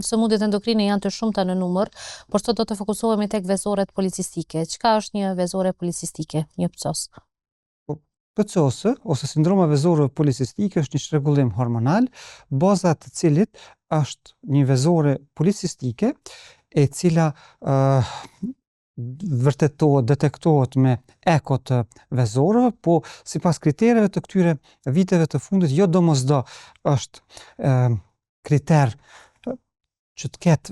sëmundjet endokrine janë të shumta në numër, por sot do të fokusohemi tek vezoret policistike. Çka është një vezore policistike, një PCOS? PCOS ose sindroma vezore policistike është një çrregullim hormonal, baza të cilit është një vezore policistike e cila vërtetohet, detektohet me eko të vezorëve, po sipas kritereve të këtyre viteve të fundit, jo domosdo është kriter që të ketë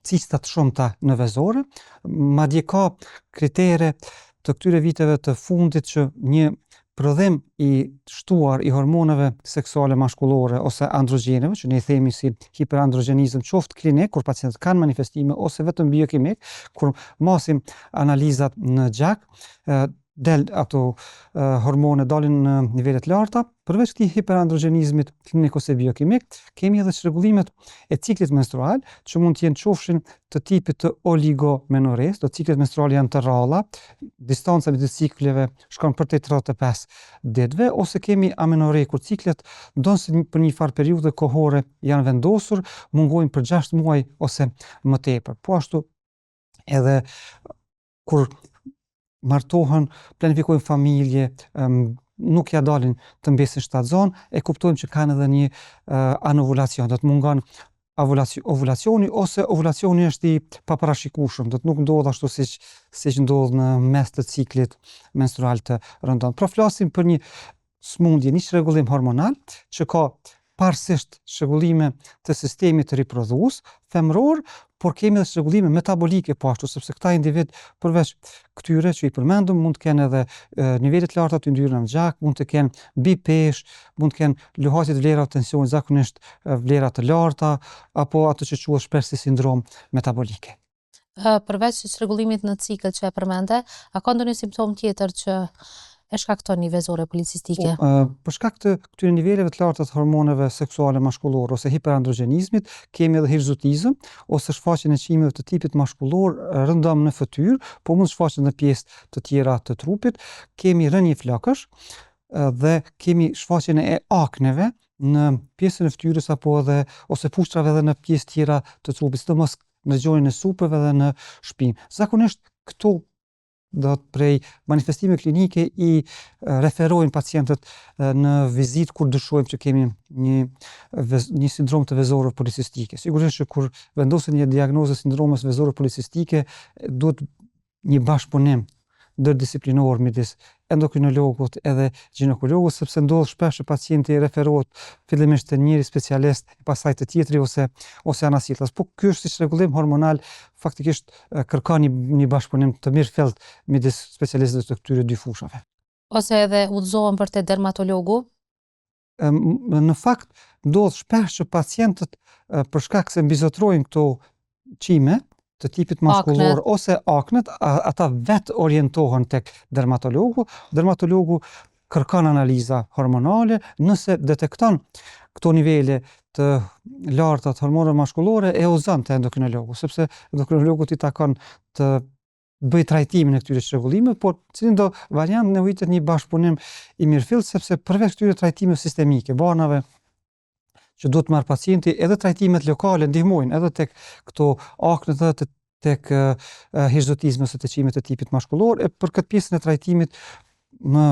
cista të shumta në vezore, madje ka kritere të këtyre viteve të fundit që një prodhim i shtuar i hormoneve seksuale mashkullore ose androgjeneve, që ne i themi si hiperandrogenizëm, qoftë klinik kur pacientët kanë manifestime ose vetëm biokimik, kur masim analizat në gjak, ato hormone dalin në nivelet larta. Përveç këtij hiperandrogenizmit klinik ose biokimik, kemi edhe çrregullimet e ciklit menstrual, që mund të jenë qofshin të tipit të oligomenores, do ciklet menstrual janë të rralla, distanca midis cikleve shkon përtej 35 ditëve, ose kemi amenore kur ciklet ndonë për një farë periudhe kohore janë vendosur, mungojnë për 6 muaj ose më tepër. Po ashtu edhe kur martohen, planifikojnë familje, nuk ja dalin të mbesin shtatzon, e kuptojmë që kanë edhe një anovulacion, do të mungon ovulacioni ose ovulacioni është i paparashikueshëm, do të nuk ndodh ashtu siç ndodh në mes të ciklit menstrual të rëndom. Pra flasim për një smundje, një çrregullim hormonal që ka parsisht çrregullime të sistemit riprodhues femëror, por kemi edhe çrregullime metabolike po ashtu, sepse këta individ përveç këtyre që i përmendëm mund të kenë edhe nivelet larta të yndyrave në gjak, mund të kenë bipesh, mund të kenë luhatje të vlera të tensionit, zakonisht vlera të larta, apo ato që quhet shpesh si sindrom metabolike. Përveç çrregullimit në cikël që e përmende, a ka ndonjë simptom tjetër që e shkakton një vezore policistike? Për shkak të këtyre niveleve të larta të hormoneve seksuale mashkullore ose hiperandrogenizmit, kemi edhe hirzutizëm ose shfaqjen e çimeve të tipit mashkullor rëndom në fytyrë, po mund shfaqet në pjesë të tjera të trupit. Kemi rënje flokësh dhe kemi shfaqjen e akneve në pjesën e fytyrës apo edhe ose pushtrave edhe në pjesë tjera të trupit, sidomos në gjonin e supëve dhe në shpinë. Zakonisht këto do të prej manifestime klinike i referojnë pacientët në vizitë kur dyshojmë që kemi një sindrom të vezorëve policistike. Sigurisht që kur vendoset një diagnozë sindromës vezore policistike, duhet një bashkëpunim ndërdisiplinor midis endokrinologut edhe ginekologut, sepse ndodh shpesh që pacienti referohet fillimisht te njëri specialist, pastaj te tjetri ose anasitlas. Po ky është si çrregullim hormonal, faktikisht kërkon një bashkëpunim të mirëfillt midis specialistëve të këtyre dy fushave. Ose edhe udhëzohen për te dermatologu? Në fakt ndodh shpesh që pacientët për shkak se mbizotrojnë këto çime të tipit mashkullor ose aknet, ata vetë orientohen tek dermatologu. Dermatologu kërkon analiza hormonale, nëse detekton këto nivele të larta të hormoneve mashkullore, e udhëzon te endokrinologu, sepse endokrinologu i takon të bëj trajtimin e këtyre çrregullimeve, por cilin do variant nevojitet një bashkëpunim i mirëfillt, sepse përveç këtyre trajtimeve sistemike, banave që duhet marr pacienti, edhe trajtimet lokale ndihmojnë edhe tek këto akne dhe tek hirzutizmi ose të çimet të tipit mashkullor, e për këtë pjesën e trajtimit më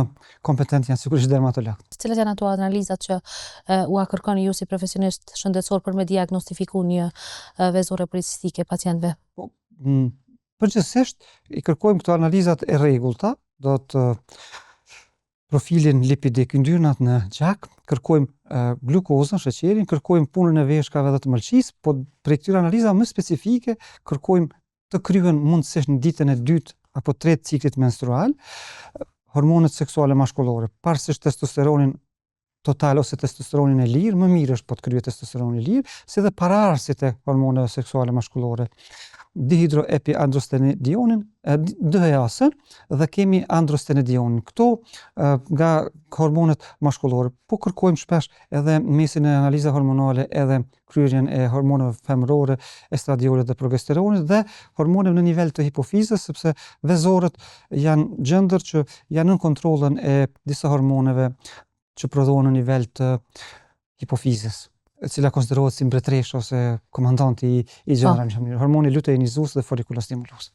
kompetent janë sigurisht dermatologët. Cilat janë ato analizat që ua kërkoni ju si profesionist shëndetësor për me diagnostifiku një vezore policistike pacientëve? Përgjithsisht i kërkojmë këto analizat e rregullta, do të profilin lipidik, yndyrnat në gjak, kërkojmë glukozën, sheqerin, kërkojmë punën e veshkave dhe të mëlçisë, po për këtyre analiza më specifike kërkojmë të kryhen mundësisht në ditën e 2 apo 3 të ciklit menstrual, hormonet seksuale mashkullore, pavarësisht testosteronin total ose testosteronin e lirë, më mirë është po të kryhet testosteronin e lirë, si dhe pararësit e hormoneve seksuale mashkullore. Dihidroepiandrostenedionin, DHEA-sën dhe kemi androstenedionin. Këto nga hormonet mashkullore, po kërkojmë shpesh edhe mesin e analiza hormonale edhe kryerjen e hormoneve femërore, estradiolit dhe progesteronit dhe hormoneve në nivel të hipofizës, sepse vezorët janë gjendër që janë nën kontrollën e disa hormoneve që prodhohen në nivel të hipofizës. e cila konsiderohet si mbretëresha ose komandanti i gjendrave. Hormoni luteinizus dhe folikulostimulos.